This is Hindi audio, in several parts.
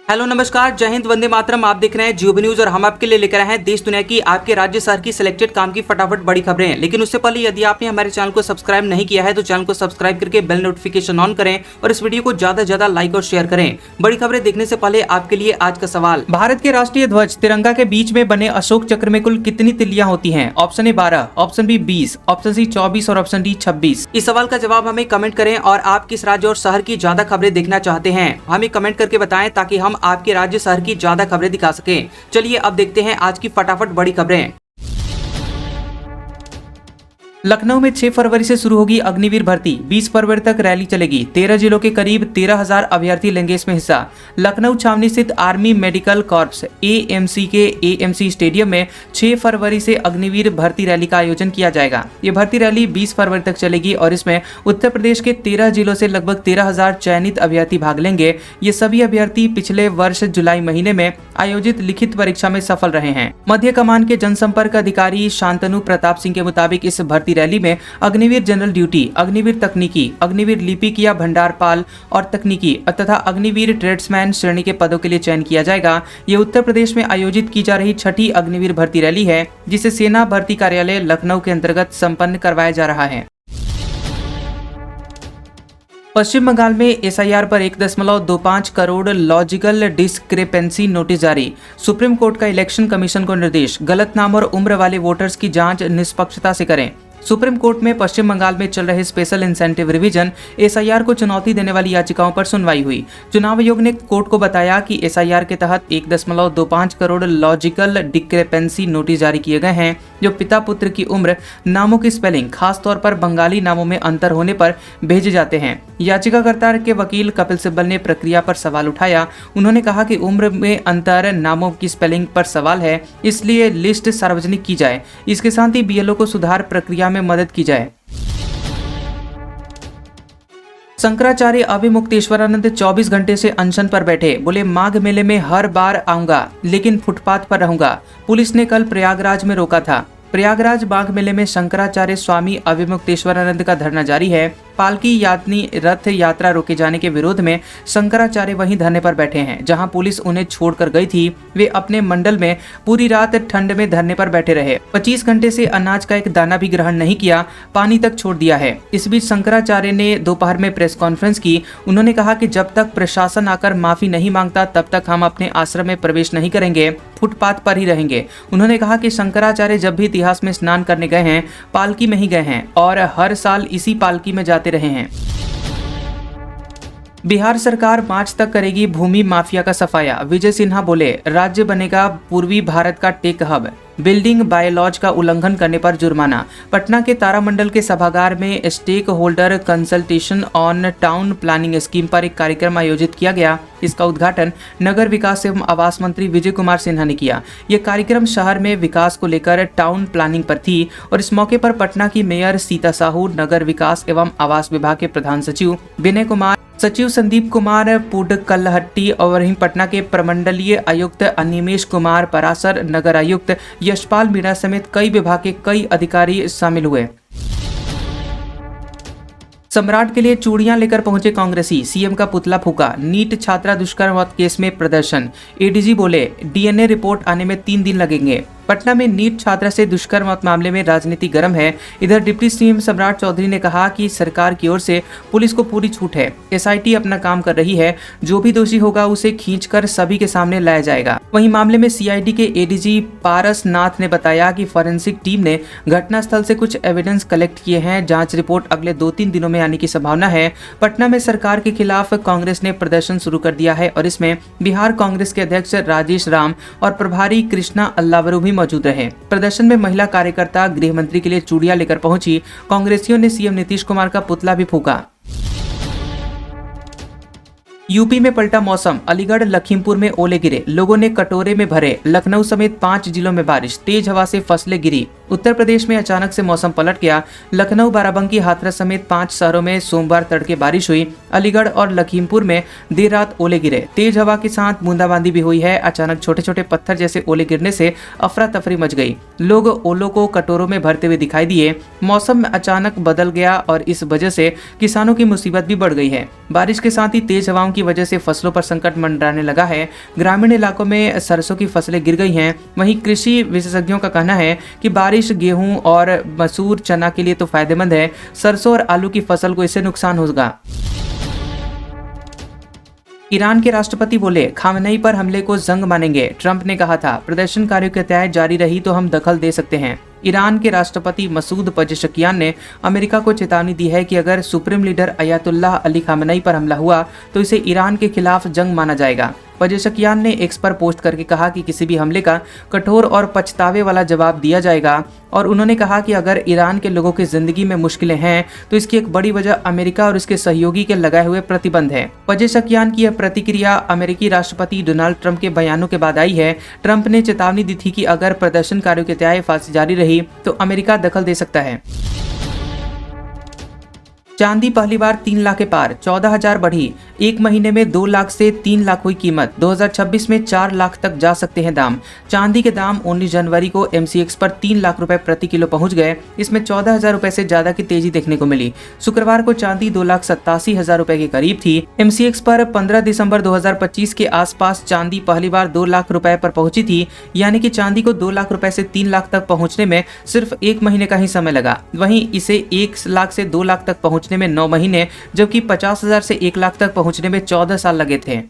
हेलो नमस्कार, जय हिंद, वंदे मातरम। आप देख रहे हैं जियो न्यूज और हम आपके लिए लेकर आए हैं देश दुनिया की आपके राज्य शहर की सिलेक्टेड काम की फटाफट बड़ी खबरें। लेकिन उससे पहले यदि आपने हमारे चैनल को सब्सक्राइब नहीं किया है तो चैनल को सब्सक्राइब करके बेल नोटिफिकेशन ऑन करें और इस वीडियो को ज्यादा से ज्यादा लाइक और शेयर करें। बड़ी खबरें देखने से पहले आपके लिए आज का सवाल, भारत के राष्ट्रीय ध्वज तिरंगा के बीच में बने अशोक चक्र में कुल कितनी तिल्लियां होती हैं? Option A 12, option B 20, option C 24 और ऑप्शन डी 26। इस सवाल का जवाब हमें कमेंट करें और आप किस राज्य और शहर की ज्यादा खबरें देखना चाहते हैं हमें कमेंट करके बताएं ताकि हम आपके राज्य शहर की ज्यादा खबरें दिखा सकें। चलिए अब देखते हैं आज की फटाफट बड़ी खबरें। लखनऊ में 6 फरवरी से शुरू होगी अग्निवीर भर्ती, 20 फरवरी तक रैली चलेगी। 13 जिलों के करीब 13,000 अभ्यर्थी लेंगे इसमें हिस्सा। लखनऊ छावनी स्थित आर्मी मेडिकल कॉर्प्स एएमसी के एएमसी स्टेडियम में 6 फरवरी से अग्निवीर भर्ती रैली का आयोजन किया जाएगा। ये भर्ती रैली 20 फरवरी तक चलेगी और इसमें उत्तर प्रदेश के 13 जिलों से लगभग 13,000 चयनित अभ्यर्थी भाग लेंगे। ये सभी अभ्यर्थी पिछले वर्ष जुलाई महीने में आयोजित लिखित परीक्षा में सफल रहे हैं। मध्य कमान के जनसंपर्क अधिकारी शांतनु प्रताप सिंह के मुताबिक इस भर्ती रैली में अग्निवीर जनरल ड्यूटी, अग्निवीर तकनीकी, अग्निवीर लिपिक या भंडारपाल और तकनीकी तथा अग्निवीर ट्रेड्समैन श्रेणी के पदों के लिए चयन किया जाएगा। ये उत्तर प्रदेश में आयोजित की जा रही छठी अग्निवीर भर्ती रैली है जिसे सेना भर्ती कार्यालय लखनऊ के अंतर्गत संपन्न करवाया जा रहा है। पश्चिम बंगाल में एसआईआर पर 1.25 करोड़ लॉजिकल डिस्क्रिपेंसी नोटिस जारी। सुप्रीम कोर्ट का इलेक्शन कमीशन को निर्देश, गलत नाम और उम्र वाले वोटर्स की जांच निष्पक्षता से करें। सुप्रीम कोर्ट में पश्चिम बंगाल में चल रहे स्पेशल इंसेंटिव रिवीजन एसआईआर को चुनौती देने वाली याचिकाओं पर सुनवाई हुई। चुनाव आयोग ने कोर्ट को बताया कि एसआईआर के तहत 1.25 करोड़ लॉजिकल डिस्क्रिपेंसी नोटिस जारी किए गए हैं जो पिता पुत्र की उम्र, नामों की स्पेलिंग, खास तौर पर बंगाली नामों में अंतर होने पर भेजे जाते हैं। याचिकाकर्ता के वकील कपिल सिब्बल ने प्रक्रिया पर सवाल उठाया। उन्होंने कहा कि उम्र में अंतर, नामों की स्पेलिंग पर सवाल है, इसलिए लिस्ट सार्वजनिक की जाए। इसके साथ ही बीएलओ को सुधार प्रक्रिया में मदद की जाए। शंकराचार्य अभिमुक्तेश्वरानंद 24 घंटे से अनशन पर बैठे, बोले माघ मेले में हर बार आऊंगा लेकिन फुटपाथ पर रहूंगा। पुलिस ने कल प्रयागराज में रोका था। प्रयागराज माघ मेले में शंकराचार्य स्वामी अभिमुक्तेश्वरानंद का धरना जारी है। पालकी यात्नी रथ यात्रा रोके जाने के विरोध में शंकराचार्य वहीं धरने पर बैठे हैं जहां पुलिस उन्हें छोड़कर गई थी। वे अपने मंडल में पूरी रात ठंड में धरने पर बैठे रहे। 25 घंटे से अनाज का एक दाना भी ग्रहण नहीं किया, पानी तक छोड़ दिया है। इस बीच शंकराचार्य ने दोपहर में प्रेस कॉन्फ्रेंस की। उन्होंने कहा कि जब तक प्रशासन आकर माफी नहीं मांगता तब तक हम अपने आश्रम में प्रवेश नहीं करेंगे, फुटपाथ पर ही रहेंगे। उन्होंने कहा कि शंकराचार्य जब भी इतिहास में स्नान करने गए हैं पालकी में ही गए हैं और हर साल इसी पालकी में जाते रहे हैं। बिहार सरकार मार्च तक करेगी भूमि माफिया का सफाया। विजय सिन्हा बोले राज्य बनेगा पूर्वी भारत का टेक हब, बिल्डिंग बायलॉज का उल्लंघन करने पर जुर्माना। पटना के तारामंडल के सभागार में stakeholder consultation on town planning scheme पर एक कार्यक्रम आयोजित किया गया। इसका उद्घाटन नगर विकास एवं आवास मंत्री विजय कुमार सिन्हा ने किया। यह कार्यक्रम शहर में विकास को लेकर टाउन प्लानिंग पर थी और इस मौके पर पटना की मेयर सीता साहू, नगर विकास एवं आवास विभाग के प्रधान सचिव विनय कुमार, सचिव संदीप कुमार पुडकलहट्टी और वहीं पटना के प्रमंडलीय आयुक्त अनिमेश कुमार परासर, नगर आयुक्त यशपाल मीणा समेत कई विभाग के कई अधिकारी शामिल हुए। सम्राट के लिए चूड़ियां लेकर पहुंचे कांग्रेसी, सीएम का पुतला फूका। नीट छात्रा दुष्कर्म केस में प्रदर्शन, एडीजी बोले डीएनए रिपोर्ट आने में 3 दिन लगेंगे। पटना में नीट छात्रा से दुष्कर्म मामले में राजनीति गर्म है। इधर डिप्टी सीएम सम्राट चौधरी ने कहा कि सरकार की ओर से पुलिस को पूरी छूट है, एसआईटी अपना काम कर रही है, जो भी दोषी होगा उसे खींचकर सभी के सामने लाया जाएगा। वहीं मामले में सीआईडी के एडीजी पारस नाथ ने बताया कि फॉरेंसिक टीम ने घटनास्थल से कुछ एविडेंस कलेक्ट किए हैं। जांच रिपोर्ट अगले 2-3 दिनों में आने की संभावना है। पटना में सरकार के खिलाफ कांग्रेस ने प्रदर्शन शुरू कर दिया है और इसमें बिहार कांग्रेस के अध्यक्ष राजेश राम और प्रभारी कृष्णा अल्लावरू भी मौजूद रहे। प्रदर्शन में महिला कार्यकर्ता गृह मंत्री के लिए चूड़ियां लेकर पहुंची। कांग्रेसियों ने सीएम नीतीश कुमार का पुतला भी फूका। यूपी में पलटा मौसम, अलीगढ़ लखीमपुर में ओले गिरे, लोगों ने कटोरे में भरे। लखनऊ समेत 5 जिलों में बारिश, तेज हवा से फसलें गिरी। उत्तर प्रदेश में अचानक से मौसम पलट गया। लखनऊ, बाराबंकी, हाथरस समेत 5 शहरों में सोमवार तड़के बारिश हुई। अलीगढ़ और लखीमपुर में देर रात ओले गिरे। तेज हवा के साथ बूंदाबांदी भी हुई है। अचानक छोटे छोटे पत्थर जैसे ओले गिरने से अफरा तफरी मच गई। लोग ओलों को कटोरों में भरते हुए दिखाई दिए। मौसम अचानक बदल गया और इस वजह से किसानों की मुसीबत भी बढ़ गई है। बारिश के साथ ही तेज हवाओं की वजह से फसलों पर संकट मंडराने लगा है। ग्रामीण इलाकों में सरसों की फसलें गिर गई हैं। वहीं कृषि विशेषज्ञों का कहना है कि बारिश गेहूं और मसूर, चना के लिए तो फायदेमंद है, सरसों और आलू की फसल को इससे नुकसान होगा। ईरान के राष्ट्रपति बोले, खामनेई पर हमले को जंग मानेंगे। ट्रंप ने कहा था, प्रदर्शनकारियों की हत्याएं जारी रही तो हम दखल दे सकते हैं। ईरान के राष्ट्रपति मसूद पजेशकियान ने अमेरिका को चेतावनी दी है कि अगर supreme leader Ayatollah Ali Khamenei पर हमला हुआ तो इसे ईरान के खिलाफ जंग माना जाएगा। पजेशकियान ने एक्स पर पोस्ट करके कहा कि किसी भी हमले का कठोर और पछतावे वाला जवाब दिया जाएगा और उन्होंने कहा कि अगर ईरान के लोगों की जिंदगी में मुश्किलें हैं तो इसकी एक बड़ी वजह अमेरिका और इसके सहयोगी के लगाए हुए प्रतिबंध है। पजेशकियान की यह प्रतिक्रिया अमेरिकी राष्ट्रपति डोनाल्ड ट्रंप के बयानों के बाद आई है। ट्रंप ने चेतावनी दी थी कि अगर प्रदर्शनकारियों की हत्याएं फांसी जारी रही तो अमेरिका दखल दे सकता है। चांदी पहली बार 3 लाख के पार, 14,000 बढ़ी। एक महीने में 2 लाख से 3 लाख हुई कीमत। 2026 में 4 लाख तक जा सकते हैं दाम। चांदी के दाम 19 जनवरी को MCX पर 3 लाख रुपए प्रति किलो पहुंच गए। इसमें 14,000 रुपए से ज्यादा की तेजी देखने को मिली। शुक्रवार को चांदी 2,87,000 रुपए के करीब थी। MCX पर 15 दिसंबर 2025 के आसपास चांदी पहली बार 2 लाख रुपए पर पहुंची थी। यानी कि चांदी को 2 लाख रुपए से 3 लाख तक पहुंचने में सिर्फ 1 महीने का ही समय लगा। वहीं इसे 1 लाख से 2 लाख तक पहुंचने में 9 महीने, जबकि 50,000 से 1 लाख तक पहुंचने में 14 साल लगे थे।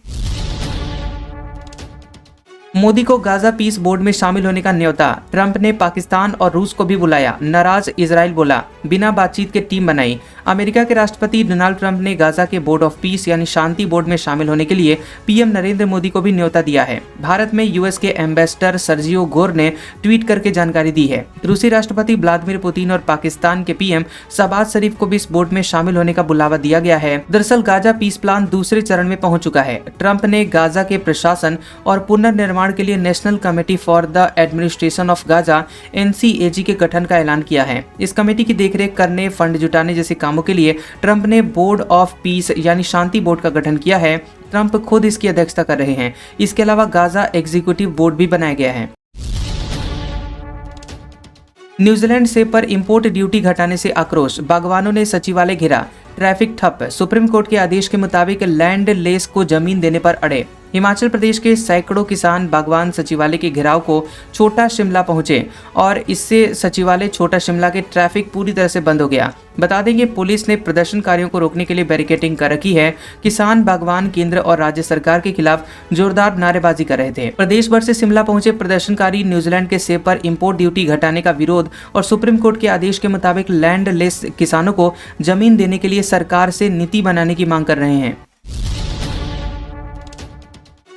मोदी को गाजा पीस बोर्ड में शामिल होने का न्योता। ट्रंप ने पाकिस्तान और रूस को भी बुलाया। नाराज इजराइल बोला, बिना बातचीत के टीम बनाई। अमेरिका के राष्ट्रपति डोनाल्ड ट्रंप ने गाजा के बोर्ड ऑफ पीस यानी शांति बोर्ड में शामिल होने के लिए पीएम नरेंद्र मोदी को भी न्योता दिया है। भारत में यूएस के एम्बेसडर सर्जियो गोर ने ट्वीट करके जानकारी दी है। रूसी राष्ट्रपति व्लादिमीर पुतिन और पाकिस्तान के पीएम शहबाज शरीफ को भी इस बोर्ड में शामिल होने का बुलावा दिया गया है। दरअसल गाजा पीस प्लान दूसरे चरण में पहुंच चुका है। ट्रंप ने गाजा के प्रशासन और पुनर्निर्माण के लिए national committee for the administration of Gaza NCAG के गठन का ऐलान किया है। इस कमेटी की देखरेख करने, फंड जुटाने जैसे कामों के लिए ट्रंप ने बोर्ड ऑफ पीस यानी शांति बोर्ड का गठन किया है। ट्रंप खुद इसकी अध्यक्षता कर रहे हैं। इसके अलावा गाजा एग्जीक्यूटिव बोर्ड भी बनाया गया है। न्यूजीलैंड सेब पर इंपोर्ट ड्यूटी घटाने से आक्रोश, बागवानों ने सचिवालय घेरा। ट्रैफिक ठप, सुप्रीम कोर्ट के आदेश के मुताबिक लैंड लेस को जमीन देने पर अड़े। हिमाचल प्रदेश के सैकड़ों किसान बागवान सचिवालय के घेराव को छोटा शिमला पहुंचे और इससे सचिवालय छोटा शिमला के ट्रैफिक पूरी तरह से बंद हो गया। बता देंगे, पुलिस ने प्रदर्शनकारियों को रोकने के लिए बैरिकेडिंग कर रखी है। किसान बागवान केंद्र और राज्य सरकार के खिलाफ जोरदार नारेबाजी कर रहे थे। प्रदेश भर से शिमला पहुंचे प्रदर्शनकारी न्यूजीलैंड के सेब पर इंपोर्ट ड्यूटी घटाने का विरोध और सुप्रीम कोर्ट के आदेश के मुताबिक लैंड लेस किसानों को जमीन देने के लिए सरकार से नीति बनाने की मांग कर रहे हैं।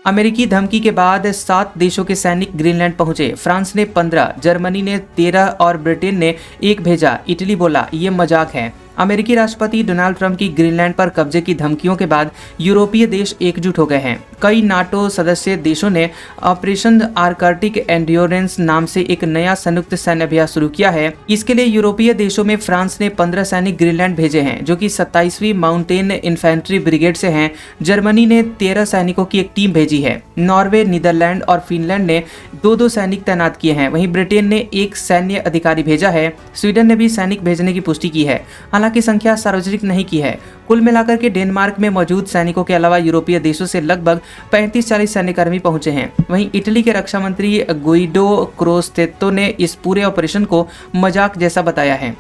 अमेरिकी धमकी के बाद 7 देशों के सैनिक ग्रीनलैंड पहुंचे। फ्रांस ने 15, जर्मनी ने 13 और ब्रिटेन ने 1 भेजा। इटली बोला, ये मजाक है। अमेरिकी राष्ट्रपति डोनाल्ड ट्रंप की ग्रीनलैंड पर कब्जे की धमकियों के बाद यूरोपीय देश एकजुट हो गए हैं। कई नाटो सदस्य देशों ने ऑपरेशन आर्कटिक एंड्योरेंस नाम से एक नया संयुक्त सैन्य अभ्यास शुरू किया है। इसके लिए यूरोपीय देशों में फ्रांस ने 15 सैनिक ग्रीनलैंड भेजे हैं, जो कि 27वीं माउंटेन इन्फेंट्री ब्रिगेड से हैं। जर्मनी ने 13 सैनिकों की एक टीम भेजी है। नॉर्वे, नीदरलैंड और फिनलैंड ने 2-2 सैनिक तैनात किए हैं। वहीं ब्रिटेन ने 1 सैन्य अधिकारी भेजा है। स्वीडन ने भी सैनिक भेजने की पुष्टि की है, हालांकि संख्या सार्वजनिक नहीं की है। कुल मिलाकर के डेनमार्क में मौजूद सैनिकों के अलावा यूरोपीय देशों से लगभग 35-40 सैन्यकर्मी पहुंचे हैं। वहीं इटली के रक्षा मंत्री गुइडो क्रोस्टेतो ने इस पूरे ऑपरेशन को मजाक जैसा बताया है।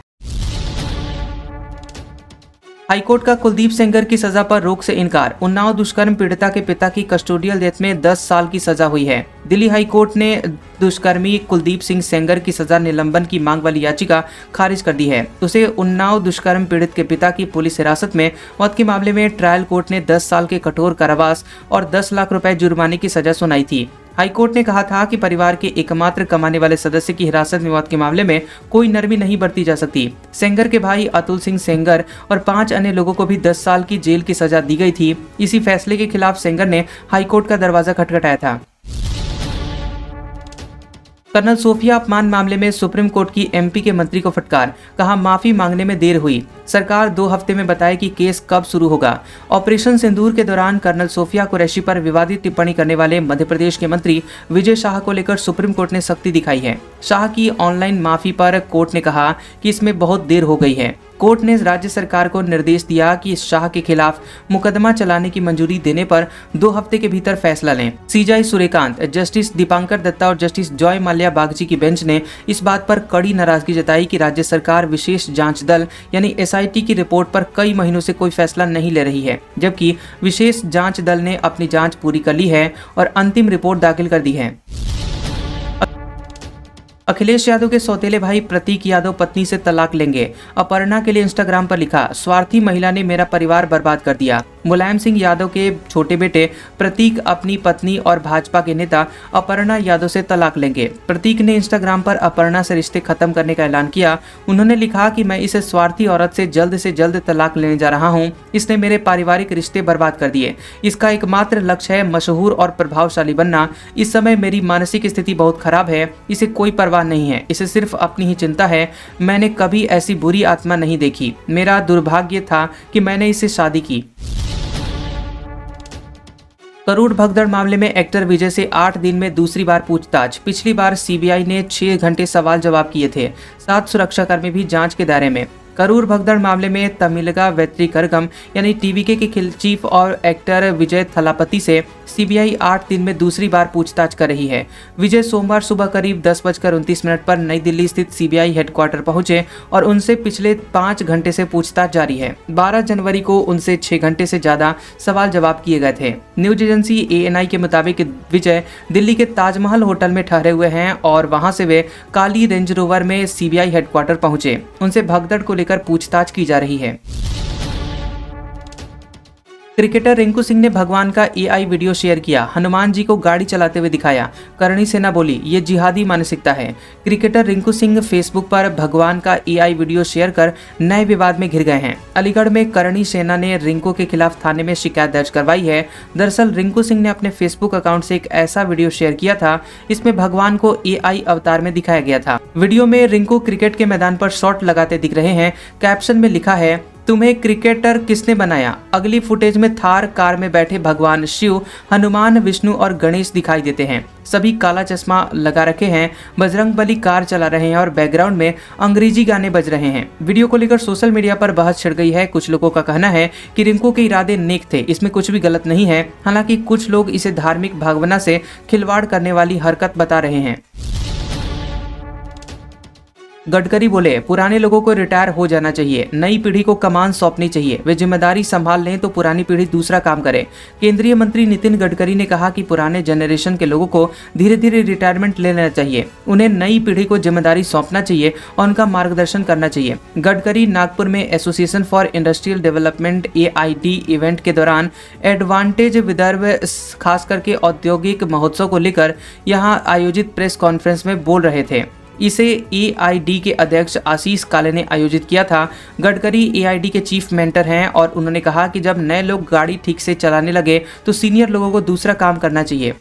हाईकोर्ट का कुलदीप सेंगर की सजा पर रोक से इनकार। उन्नाव दुष्कर्म पीड़िता के पिता की कस्टोडियल डेथ में 10 साल की सजा हुई है। दिल्ली हाईकोर्ट ने दुष्कर्मी कुलदीप सिंह सेंगर की सजा निलंबन की मांग वाली याचिका खारिज कर दी है। उसे उन्नाव दुष्कर्म पीड़ित के पिता की पुलिस हिरासत में मौत के मामले में ट्रायल कोर्ट ने 10 साल के कठोर कारावास और 10 लाख रुपए जुर्माने की सजा सुनाई थी। हाईकोर्ट ने कहा था कि परिवार के एकमात्र कमाने वाले सदस्य की हिरासत में मौत के मामले में कोई नरमी नहीं बरती जा सकती। सेंगर के भाई अतुल सिंह सेंगर और 5 अन्य लोगों को भी 10 साल की जेल की सजा दी गई थी। इसी फैसले के खिलाफ सेंगर ने हाईकोर्ट का दरवाजा खटखटाया था। कर्नल सोफिया अपमान मामले में सुप्रीम कोर्ट की एमपी के मंत्री को फटकार, कहा माफी मांगने में देर हुई, सरकार 2 हफ्ते में बताए कि केस कब शुरू होगा। ऑपरेशन सिंदूर के दौरान कर्नल सोफिया कुरैशी पर विवादित टिप्पणी करने वाले मध्य प्रदेश के मंत्री विजय शाह को लेकर सुप्रीम कोर्ट ने सख्ती दिखाई है। शाह की ऑनलाइन माफी पर कोर्ट ने कहा कि इसमें बहुत देर हो गई है। कोर्ट ने राज्य सरकार को निर्देश दिया कि शाह के खिलाफ मुकदमा चलाने की मंजूरी देने पर 2 हफ्ते के भीतर फैसला लें। सीजेआई सूर्यकांत, जस्टिस दीपांकर दत्ता और जस्टिस जॉय माल्या बागची की बेंच ने इस बात पर कड़ी नाराजगी जताई कि राज्य सरकार विशेष जांच दल यानी एसआईटी की रिपोर्ट पर कई महीनों से कोई फैसला नहीं ले रही है, जबकि विशेष जांच दल ने अपनी जांच पूरी कर ली है और अंतिम रिपोर्ट दाखिल कर दी है। अखिलेश यादव के सौतेले भाई प्रतीक यादव पत्नी से तलाक लेंगे। अपर्णा के लिए इंस्टाग्राम पर लिखा, स्वार्थी महिला ने मेरा परिवार बर्बाद कर दिया। मुलायम सिंह यादव के छोटे बेटे प्रतीक अपनी पत्नी और भाजपा के नेता अपर्णा यादव से तलाक लेंगे। प्रतीक ने इंस्टाग्राम पर अपर्णा से रिश्ते खत्म करने का ऐलान किया। उन्होंने लिखा कि मैं इस स्वार्थी औरत से जल्द तलाक लेने जा रहा हूं। इसने मेरे पारिवारिक रिश्ते बर्बाद कर दिए। इसका एकमात्र लक्ष्य है मशहूर और प्रभावशाली बनना। इस समय मेरी मानसिक स्थिति बहुत खराब है। इसे कोई परवाह नहीं है, इसे सिर्फ अपनी ही चिंता है। मैंने कभी ऐसी बुरी आत्मा नहीं देखी। मेरा दुर्भाग्य था कि मैंने इससे शादी की। करोड़ भगदड़ मामले में एक्टर विजय से 8 दिन में दूसरी बार पूछताछ। पिछली बार सीबीआई ने 6 घंटे सवाल जवाब किए थे। 7 सुरक्षाकर्मी भी जांच के दायरे में। करूर भगदड़ मामले में तमिलगा वेत्रिकरगम यानी टीवीके के चीफ और एक्टर विजय थलापति से सीबीआई 8 दिन में दूसरी बार पूछताछ कर रही है। विजय सोमवार सुबह करीब 10:29 पर नई दिल्ली स्थित सीबीआई हेडक्वार्टर पहुंचे और उनसे पिछले 5 घंटे से पूछताछ जारी है। 12 जनवरी को उनसे 6 घंटे से ज्यादा सवाल जवाब किए गए थे। न्यूज एजेंसी ANI के मुताबिक विजय दिल्ली के ताजमहल होटल में ठहरे हुए हैं और वहां से वे काली रेंज रोवर में सीबीआई हेडक्वार्टर पहुंचे। उनसे भगदड़ को लेकर पूछताछ की जा रही है। क्रिकेटर रिंकू सिंह ने भगवान का AI वीडियो शेयर किया। हनुमान जी को गाड़ी चलाते हुए दिखाया। करणी सेना बोली, ये जिहादी मानसिकता है। क्रिकेटर रिंकू सिंह फेसबुक पर भगवान का AI वीडियो शेयर कर नए विवाद में घिर गए हैं। अलीगढ़ में करणी सेना ने रिंकू के खिलाफ थाने में शिकायत दर्ज करवाई है। दरअसल रिंकू सिंह ने अपने फेसबुक अकाउंट से एक ऐसा वीडियो शेयर किया था, इसमें भगवान को AI अवतार में दिखाया गया था। वीडियो में रिंकू क्रिकेट के मैदान पर शॉट लगाते दिख रहे हैं। कैप्शन में लिखा है, तुम्हें क्रिकेटर किसने बनाया। अगली फुटेज में थार कार में बैठे भगवान शिव, हनुमान, विष्णु और गणेश दिखाई देते हैं। सभी काला चश्मा लगा रखे हैं। बजरंगबली कार चला रहे हैं और बैकग्राउंड में अंग्रेजी गाने बज रहे हैं। वीडियो को लेकर सोशल मीडिया पर बहस छिड़ गई है। कुछ लोगों का कहना है कि रिंकू के इरादे नेक थे, इसमें कुछ भी गलत नहीं है। हालांकि कुछ लोग इसे धार्मिक भावना से खिलवाड़ करने वाली हरकत बता रहे हैं। गडकरी बोले, पुराने लोगों को रिटायर हो जाना चाहिए, नई पीढ़ी को कमान सौंपनी चाहिए। वे जिम्मेदारी संभाल लें तो पुरानी पीढ़ी दूसरा काम करे। केंद्रीय मंत्री नितिन गडकरी ने कहा कि पुराने जनरेशन के लोगों को धीरे धीरे रिटायरमेंट ले लेना चाहिए। उन्हें नई पीढ़ी को जिम्मेदारी सौंपना चाहिए और उनका मार्गदर्शन करना चाहिए। गडकरी नागपुर में association for industrial development AID event के दौरान एडवांटेज विदर्भ खास करके औद्योगिक महोत्सव को लेकर यहां आयोजित प्रेस कॉन्फ्रेंस में बोल रहे थे। इसे AID के अध्यक्ष आशीष काले ने आयोजित किया था। गडकरी AID के चीफ मेंटर हैं और उन्होंने कहा कि जब नए लोग गाड़ी ठीक से चलाने लगे तो सीनियर लोगों को दूसरा काम करना चाहिए।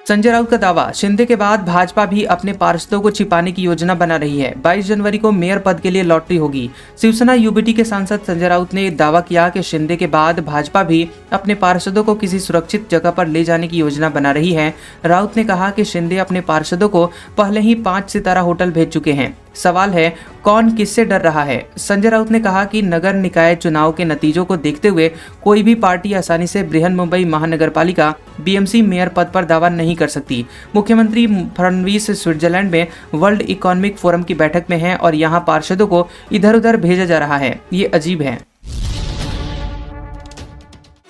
संजय राउत का दावा, शिंदे के बाद भाजपा भी अपने पार्षदों को छिपाने की योजना बना रही है। 22 जनवरी को मेयर पद के लिए लॉटरी होगी। शिवसेना UBT के सांसद संजय राउत ने दावा किया कि शिंदे के बाद भाजपा भी अपने पार्षदों को किसी सुरक्षित जगह पर ले जाने की योजना बना रही है। राउत ने कहा कि शिंदे अपने पार्षदों को पहले ही 5 सितारा होटल भेज चुके हैं। सवाल है, कौन किससे डर रहा है। संजय राउत ने कहा कि नगर निकाय चुनाव के नतीजों को देखते हुए कोई भी पार्टी आसानी से बृहन्मुंबई महानगरपालिका BMC मेयर पद पर दावा नहीं कर सकती। मुख्यमंत्री फडणवीस स्विट्जरलैंड में वर्ल्ड इकोनॉमिक फोरम की बैठक में हैं और यहां पार्षदों को इधर उधर भेजा जा रहा है। ये अजीब है।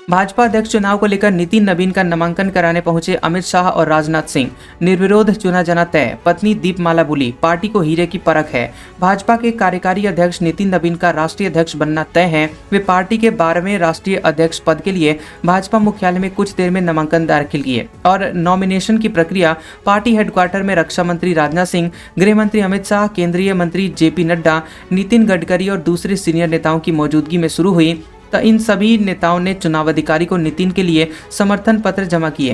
भाजपा अध्यक्ष चुनाव को लेकर नितिन नवीन का नामांकन कराने पहुंचे अमित शाह और राजनाथ सिंह। निर्विरोध चुना जाना तय। पत्नी दीपमाला बोली, पार्टी को हीरे की परख है। भाजपा के कार्यकारी अध्यक्ष नितिन नवीन का राष्ट्रीय अध्यक्ष बनना तय है। वे पार्टी के 12वें राष्ट्रीय अध्यक्ष पद के लिए भाजपा मुख्यालय में कुछ देर में नामांकन दाखिल किए और नॉमिनेशन की प्रक्रिया पार्टी हेडक्वार्टर में रक्षा मंत्री राजनाथ सिंह, गृह मंत्री अमित शाह, केंद्रीय मंत्री JP नड्डा, नितिन गडकरी और दूसरे सीनियर नेताओं की मौजूदगी में शुरू हुई। तो इन सभी नेताओं ने चुनाव अधिकारी को नितिन के लिए समर्थन पत्र जमा किए।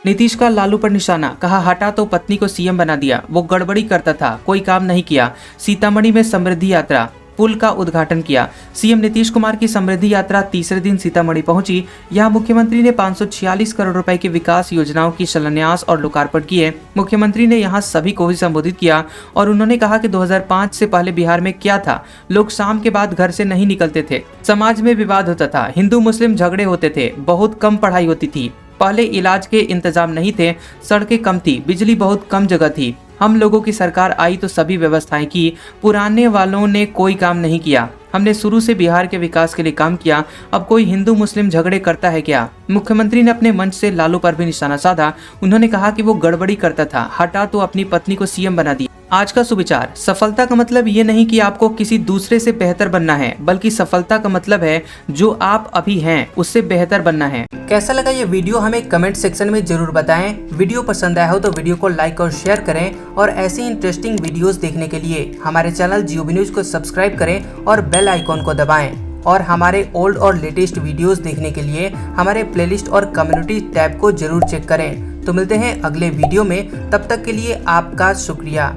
नीतीश का लालू पर निशाना, कहा हटा तो पत्नी को सीएम बना दिया, वो गड़बड़ी करता था, कोई काम नहीं किया। सीतामढ़ी में समृद्धि यात्रा पुल का उद्घाटन किया। सीएम नीतीश कुमार की समृद्धि यात्रा तीसरे दिन सीतामढ़ी पहुंची। यहां मुख्यमंत्री ने 546 करोड़ रुपए की विकास योजनाओं की शिलान्यास और लोकार्पण किए। मुख्यमंत्री ने यहां सभी को भी संबोधित किया और उन्होंने कहा कि 2005 से पहले बिहार में क्या था, लोग शाम के बाद घर से नहीं निकलते थे, समाज में विवाद होता था, हिंदू मुस्लिम झगड़े होते थे, बहुत कम पढ़ाई होती थी, पहले इलाज के इंतजाम नहीं थे, सड़कें कम थी, बिजली बहुत कम जगह थी। हम लोगों की सरकार आई तो सभी व्यवस्थाएं की, पुराने वालों ने कोई काम नहीं किया। हमने शुरू से बिहार के विकास के लिए काम किया। अब कोई हिंदू मुस्लिम झगड़े करता है क्या? मुख्यमंत्री ने अपने मंच से लालू पर भी निशाना साधा। उन्होंने कहा कि वो गड़बड़ी करता था, हटा तो अपनी पत्नी को सीएम बना दिया। आज का सुविचार, सफलता का मतलब ये नहीं कि आपको किसी दूसरे से बेहतर बनना है, बल्कि सफलता का मतलब है जो आप अभी हैं उससे बेहतर बनना है। कैसा लगा ये वीडियो हमें कमेंट सेक्शन में जरूर बताएं। वीडियो पसंद आया हो तो वीडियो को लाइक और शेयर करें और ऐसी इंटरेस्टिंग वीडियोस देखने के लिए हमारे चैनल जियोबी न्यूज को सब्सक्राइब करें और बेल आइकॉन को दबाएं। और हमारे ओल्ड और लेटेस्ट वीडियोस देखने के लिए हमारे प्लेलिस्ट और कम्युनिटी टैब को जरूर चेक करें। तो मिलते हैं अगले वीडियो में, तब तक के लिए आपका शुक्रिया।